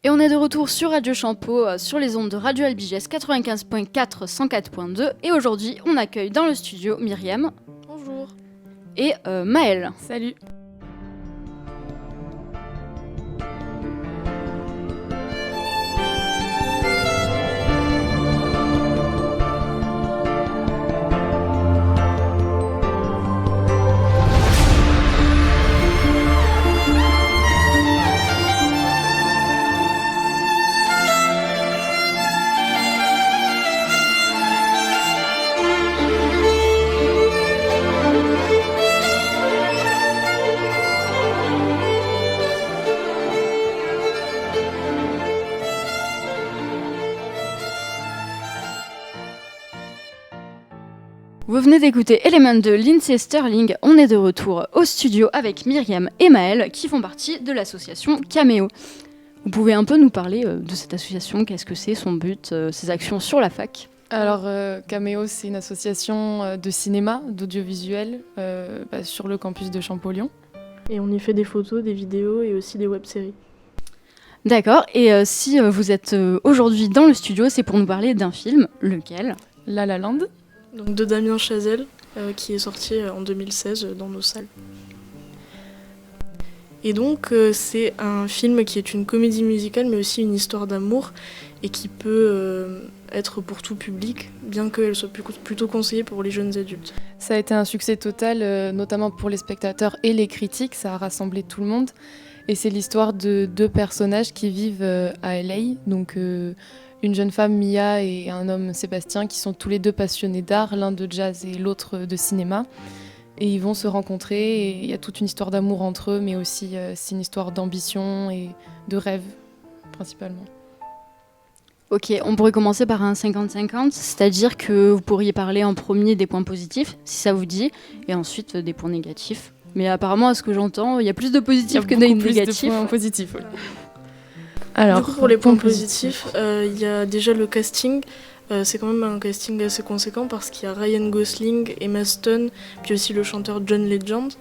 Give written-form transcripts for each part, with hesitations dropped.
Et on est de retour sur Radio Champeau, sur les ondes de Radio Albiges 95.4, 104.2. Et aujourd'hui, on accueille dans le studio Myriam. Bonjour. Et Maëlle. Salut. Vous venez d'écouter Element de Lindsey Sterling. On est de retour au studio avec Myriam et Maëlle qui font partie de l'association Caméo. Vous pouvez un peu nous parler de cette association, qu'est-ce que c'est, son but, ses actions sur la fac? Alors, Caméo, c'est une association de cinéma, d'audiovisuel sur le campus de Champollion. Et on y fait des photos, des vidéos et aussi des web-séries. D'accord, et si vous êtes aujourd'hui dans le studio, c'est pour nous parler d'un film, lequel? La La Land. Donc de Damien Chazelle, qui est sorti en 2016 dans nos salles. Et donc c'est un film qui est une comédie musicale mais aussi une histoire d'amour et qui peut être pour tout public, bien qu'elle soit plutôt conseillée pour les jeunes adultes. Ça a été un succès total, notamment pour les spectateurs et les critiques, ça a rassemblé tout le monde. Et c'est l'histoire de deux personnages qui vivent à LA, donc une jeune femme, Mia, et un homme, Sébastien, qui sont tous les deux passionnés d'art, l'un de jazz et l'autre de cinéma. Et ils vont se rencontrer, et il y a toute une histoire d'amour entre eux, mais aussi c'est une histoire d'ambition et de rêve, principalement. Ok, on pourrait commencer par un 50-50, c'est-à-dire que vous pourriez parler en premier des points positifs, si ça vous dit, et ensuite des points négatifs. Mais apparemment, à ce que j'entends, il y a plus de positifs que de négatifs. Il y a beaucoup plus de points positifs, oui. Alors, du coup, pour les points positifs, il y a déjà le casting. C'est quand même un casting assez conséquent parce qu'il y a Ryan Gosling, Emma Stone, puis aussi le chanteur John Legend.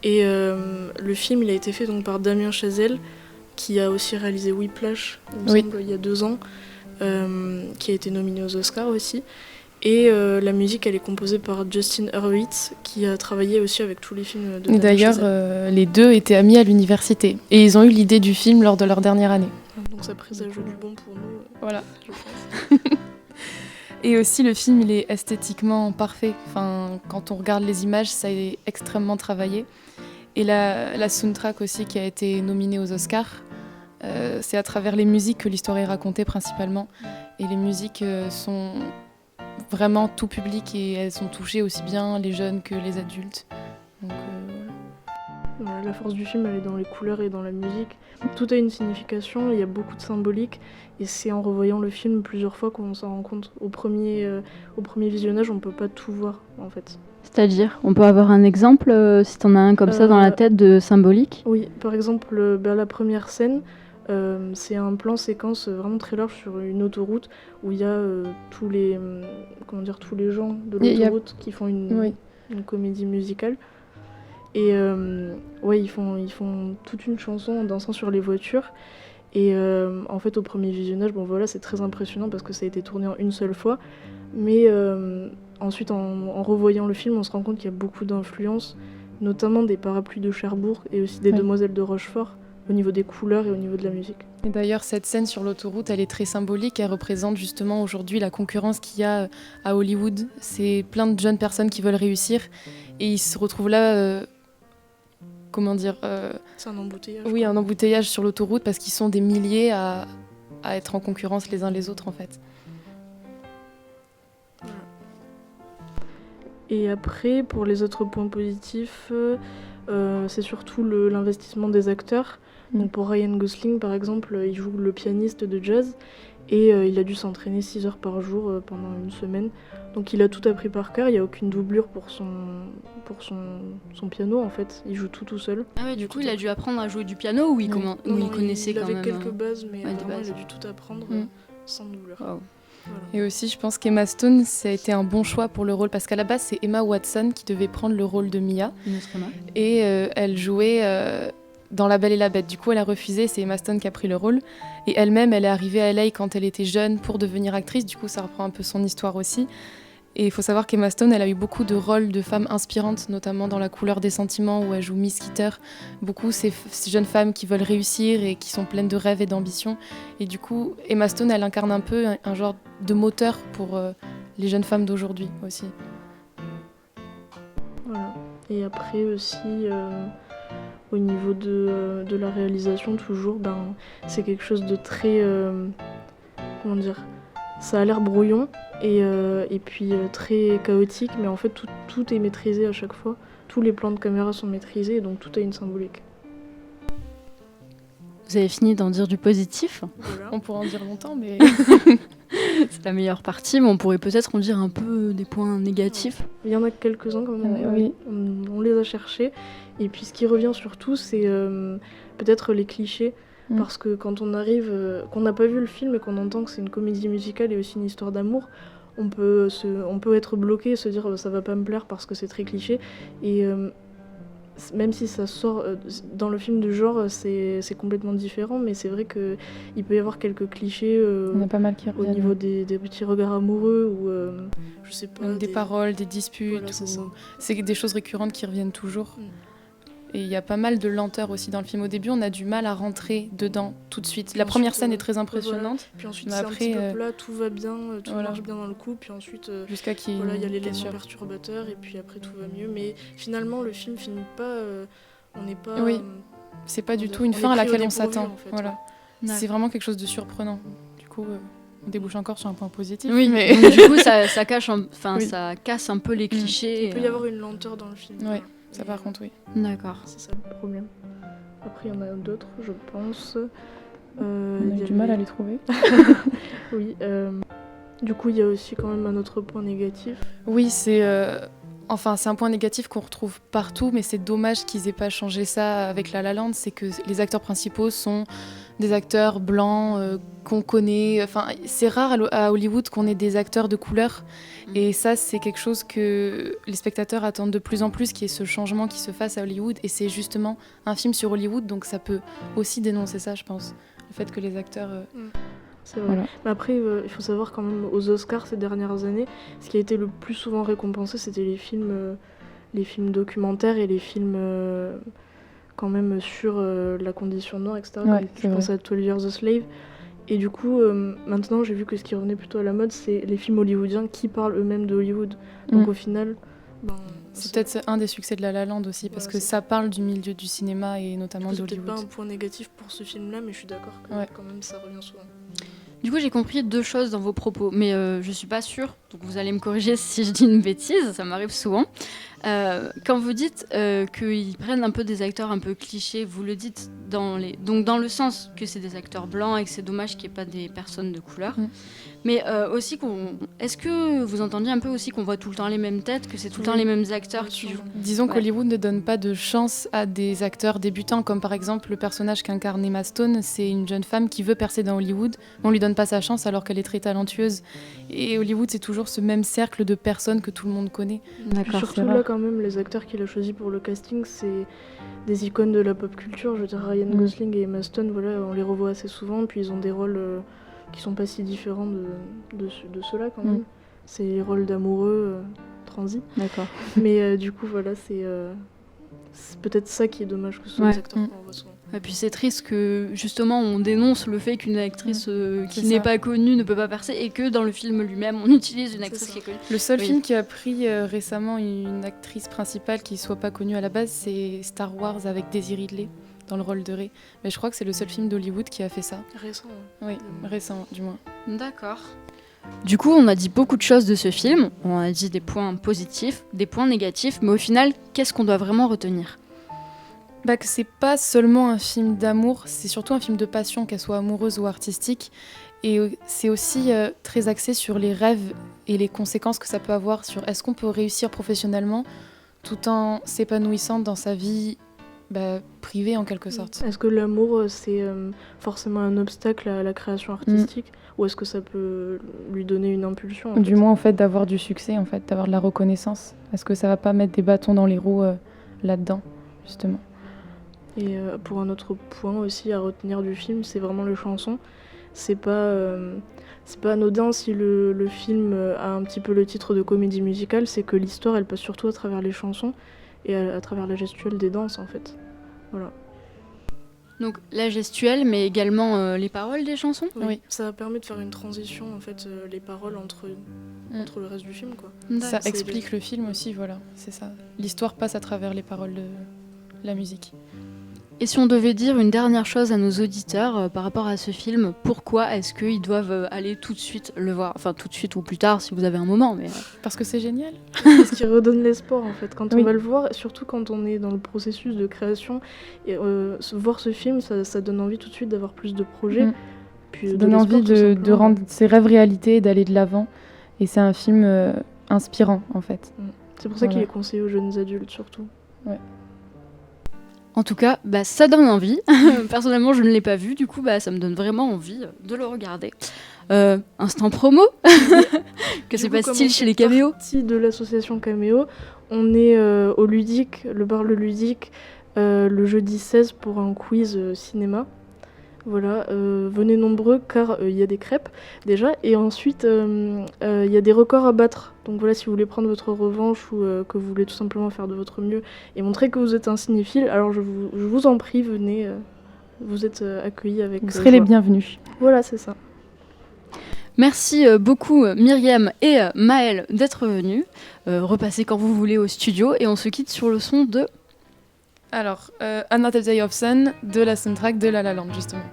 Et le film, il a été fait donc par Damien Chazelle, qui a aussi réalisé Whiplash, il me semble, il y a 2 ans, qui a été nominé aux Oscars aussi. Et la musique, elle est composée par Justin Hurwitz, qui a travaillé aussi avec tous les films de Damien D'ailleurs, les deux étaient amis à l'université. Et ils ont eu l'idée du film lors de leur dernière année. Donc ça présage du bon pour nous, voilà. Je pense. Et aussi, le film, il est esthétiquement parfait. Enfin, quand on regarde les images, ça est extrêmement travaillé. Et la soundtrack aussi, qui a été nominée aux Oscars, c'est à travers les musiques que l'histoire est racontée principalement. Et les musiques sont vraiment tout public et elles sont touchées aussi bien les jeunes que les adultes. Donc, voilà, la force du film, elle est dans les couleurs et dans la musique. Tout a une signification, il y a beaucoup de symbolique. Et c'est en revoyant le film plusieurs fois qu'on s'en rend compte. Au premier visionnage, on peut pas tout voir, en fait. C'est-à-dire, on peut avoir un exemple, si t'en as un comme ça dans la tête, de symbolique? Oui, par exemple, la première scène, c'est un plan séquence vraiment très large sur une autoroute où il y a tous les gens de l'autoroute qui font une comédie musicale. Et ils font toute une chanson en dansant sur les voitures. Et en fait, au premier visionnage, c'est très impressionnant parce que ça a été tourné en une seule fois. Mais ensuite, en revoyant le film, on se rend compte qu'il y a beaucoup d'influences, notamment des parapluies de Cherbourg et aussi des Demoiselles de Rochefort, au niveau des couleurs et au niveau de la musique. Et d'ailleurs, cette scène sur l'autoroute, elle est très symbolique. Elle représente justement aujourd'hui la concurrence qu'il y a à Hollywood. C'est plein de jeunes personnes qui veulent réussir et ils se retrouvent là... c'est un embouteillage. Oui, un embouteillage sur l'autoroute parce qu'ils sont des milliers à être en concurrence les uns les autres en fait. Voilà. Et après, pour les autres points positifs, c'est surtout l'investissement des acteurs. Donc pour Ryan Gosling, par exemple, il joue le pianiste de jazz et il a dû s'entraîner 6 heures par jour pendant une semaine. Donc il a tout appris par cœur, il n'y a aucune doublure pour son piano en fait, il joue tout seul. Ah ouais, du coup il a dû apprendre à jouer du piano ou il connaissait quand même? Il avait quelques bases, mais vraiment il a dû tout apprendre sans doublure. Wow. Voilà. Et aussi je pense qu'Emma Stone, ça a été un bon choix pour le rôle, parce qu'à la base c'est Emma Watson qui devait prendre le rôle de Mia. Une autre Emma. Et elle jouait dans La Belle et la Bête. Du coup, elle a refusé, c'est Emma Stone qui a pris le rôle. Et elle-même, elle est arrivée à LA quand elle était jeune pour devenir actrice. Du coup, ça reprend un peu son histoire aussi. Et il faut savoir qu'Emma Stone, elle a eu beaucoup de rôles de femmes inspirantes, notamment dans La Couleur des sentiments, où elle joue Miss Skeeter. Beaucoup ces jeunes femmes qui veulent réussir et qui sont pleines de rêves et d'ambition. Et du coup, Emma Stone, elle incarne un peu un genre de moteur pour les jeunes femmes d'aujourd'hui aussi. Voilà. Et après aussi, au niveau de la réalisation, toujours, c'est quelque chose de très... comment dire ? Ça a l'air brouillon et puis très chaotique, mais en fait tout est maîtrisé à chaque fois. Tous les plans de caméra sont maîtrisés, donc tout a une symbolique. Vous avez fini d'en dire du positif. Voilà. On pourrait en dire longtemps, mais... C'est la meilleure partie, mais on pourrait peut-être en dire un peu des points négatifs. Il y en a quelques-uns quand même, oui. On les a cherchés. Et puis ce qui revient surtout, c'est peut-être les clichés. Parce que quand on arrive, qu'on n'a pas vu le film et qu'on entend que c'est une comédie musicale et aussi une histoire d'amour, on peut être bloqué et se dire ça va pas me plaire parce que c'est très cliché. Et même si ça sort dans le film du genre, c'est complètement différent, mais c'est vrai qu'il peut y avoir quelques clichés Il y en a pas mal qui au niveau des petits regards amoureux ou je sais pas. Même des paroles, des disputes, voilà, c'est des choses récurrentes qui reviennent toujours. Et il y a pas mal de lenteur aussi dans le film. Au début, on a du mal à rentrer dedans tout de suite. La première scène est très impressionnante. Voilà. Puis ensuite, c'est un petit peu plat, tout va bien, tout marche bien dans le coup. Puis ensuite, jusqu'à qu'il y a l'élément perturbateur et puis après tout va mieux. Mais finalement, le film finit pas. On n'est pas. Oui, c'est pas du tout une fin à laquelle on s'attend. En fait, voilà. C'est vraiment quelque chose de surprenant. Du coup, on débouche encore sur un point positif. Oui, mais donc, du coup, ça cache, ça casse un peu les clichés. Il peut y avoir une lenteur dans le film. Oui. Ça par contre, oui. D'accord. C'est ça le problème. Après, il y en a d'autres, je pense. On a eu du mal à les trouver. Oui. Du coup, il y a aussi quand même un autre point négatif. Oui, c'est un point négatif qu'on retrouve partout, mais c'est dommage qu'ils aient pas changé ça avec La La Land. C'est que les acteurs principaux sont des acteurs blancs qu'on connaît. Enfin, c'est rare à Hollywood qu'on ait des acteurs de couleur. Et ça, c'est quelque chose que les spectateurs attendent de plus en plus, qu'il y ait ce changement qui se fasse à Hollywood. Et c'est justement un film sur Hollywood, donc ça peut aussi dénoncer ça, je pense. Le fait que les acteurs... C'est vrai. Voilà. Mais après, il faut savoir quand même, aux Oscars ces dernières années, ce qui a été le plus souvent récompensé, c'était les films documentaires et les films quand même sur la condition noire, etc. Ouais, je pense à 12 Years a Slave. Et du coup, maintenant, j'ai vu que ce qui revenait plutôt à la mode, c'est les films hollywoodiens qui parlent eux-mêmes de Hollywood. Donc au final... c'est peut-être un des succès de La La Land aussi, parce que ça parle du milieu du cinéma et notamment d'Hollywood. C'est peut-être pas un point négatif pour ce film-là, mais je suis d'accord que quand même ça revient souvent. Du coup, j'ai compris deux choses dans vos propos, mais je suis pas sûre, donc vous allez me corriger si je dis une bêtise, ça m'arrive souvent. Quand vous dites qu'ils prennent un peu des acteurs un peu clichés, vous le dites donc dans le sens que c'est des acteurs blancs et que c'est dommage qu'il n'y ait pas des personnes de couleur. Mais aussi, est-ce que vous entendiez un peu aussi qu'on voit tout le temps les mêmes têtes, que c'est tout le temps les mêmes acteurs qui jouent ? Disons qu'Hollywood ne donne pas de chance à des acteurs débutants, comme par exemple le personnage qu'incarne Emma Stone, c'est une jeune femme qui veut percer dans Hollywood, mais on lui donne pas sa chance alors qu'elle est très talentueuse. Et Hollywood, c'est toujours ce même cercle de personnes que tout le monde connaît. D'accord, surtout là, quand même, les acteurs qu'il a choisis pour le casting, c'est des icônes de la pop culture. Je veux dire, Ryan Gosling et Emma Stone, voilà, on les revoit assez souvent, puis ils ont des rôles qui sont pas si différents de ceux-là quand même. C'est les rôles d'amoureux transis. D'accord. Mais du coup, voilà, c'est peut-être ça qui est dommage, que ce soit des acteurs qu'on voit souvent. Et puis c'est triste que justement on dénonce le fait qu'une actrice qui n'est pas connue ne peut pas percer et que dans le film lui-même on utilise une actrice qui est connue. Le seul film qui a pris récemment une actrice principale qui soit pas connue à la base, c'est Star Wars avec Daisy Ridley dans le rôle de Rey. Mais je crois que c'est le seul film d'Hollywood qui a fait ça. Récent. Oui, récent du moins. D'accord. Du coup, on a dit beaucoup de choses de ce film. On a dit des points positifs, des points négatifs, mais au final, qu'est-ce qu'on doit vraiment retenir ? Que c'est pas seulement un film d'amour, c'est surtout un film de passion, qu'elle soit amoureuse ou artistique. Et c'est aussi très axé sur les rêves et les conséquences que ça peut avoir sur est-ce qu'on peut réussir professionnellement tout en s'épanouissant dans sa vie privée en quelque sorte. Est-ce que l'amour c'est forcément un obstacle à la création artistique ou est-ce que ça peut lui donner une impulsion Du moins en fait d'avoir du succès, en fait, d'avoir de la reconnaissance. Est-ce que ça va pas mettre des bâtons dans les roues là-dedans justement ? Et pour un autre point aussi à retenir du film, c'est vraiment les chansons. C'est pas anodin si le film a un petit peu le titre de comédie musicale, c'est que l'histoire elle passe surtout à travers les chansons et à travers la gestuelle des danses en fait. Voilà. Donc la gestuelle, mais également les paroles des chansons. Oui. Ça permet de faire une transition en fait, les paroles entre le reste du film quoi. Ça explique le film aussi, voilà, c'est ça. L'histoire passe à travers les paroles de la musique. Et si on devait dire une dernière chose à nos auditeurs par rapport à ce film, pourquoi est-ce qu'ils doivent aller tout de suite le voir ? Enfin, tout de suite ou plus tard, si vous avez un moment. Mais parce que c'est génial. Parce qu'il redonne l'espoir, en fait. Quand on va le voir, surtout quand on est dans le processus de création, et, voir ce film, ça donne envie tout de suite d'avoir plus de projets. Puis ça donne envie de rendre ses rêves réalité et d'aller de l'avant. Et c'est un film inspirant, en fait. C'est pour ça qu'il est conseillé aux jeunes adultes, surtout. Ouais. En tout cas, ça donne envie. Personnellement, je ne l'ai pas vu, du coup, ça me donne vraiment envie de le regarder. Instant promo. Que se passe-t-il chez les Caméos ? Partie de l'association Caméo, on est au Ludique, le bar Le Ludique, le jeudi 16 pour un quiz cinéma. Voilà, venez nombreux car il y a des crêpes déjà et ensuite il y a des records à battre. Donc voilà, si vous voulez prendre votre revanche ou que vous voulez tout simplement faire de votre mieux et montrer que vous êtes un cinéphile, alors je vous en prie, venez, vous êtes accueillis avec vous serez les bienvenus. Voilà, c'est ça. Merci beaucoup Myriam et Maëlle d'être venus. Repassez quand vous voulez au studio et on se quitte sur le son de... Alors, Another Day of Sun de la soundtrack de La La Land, justement.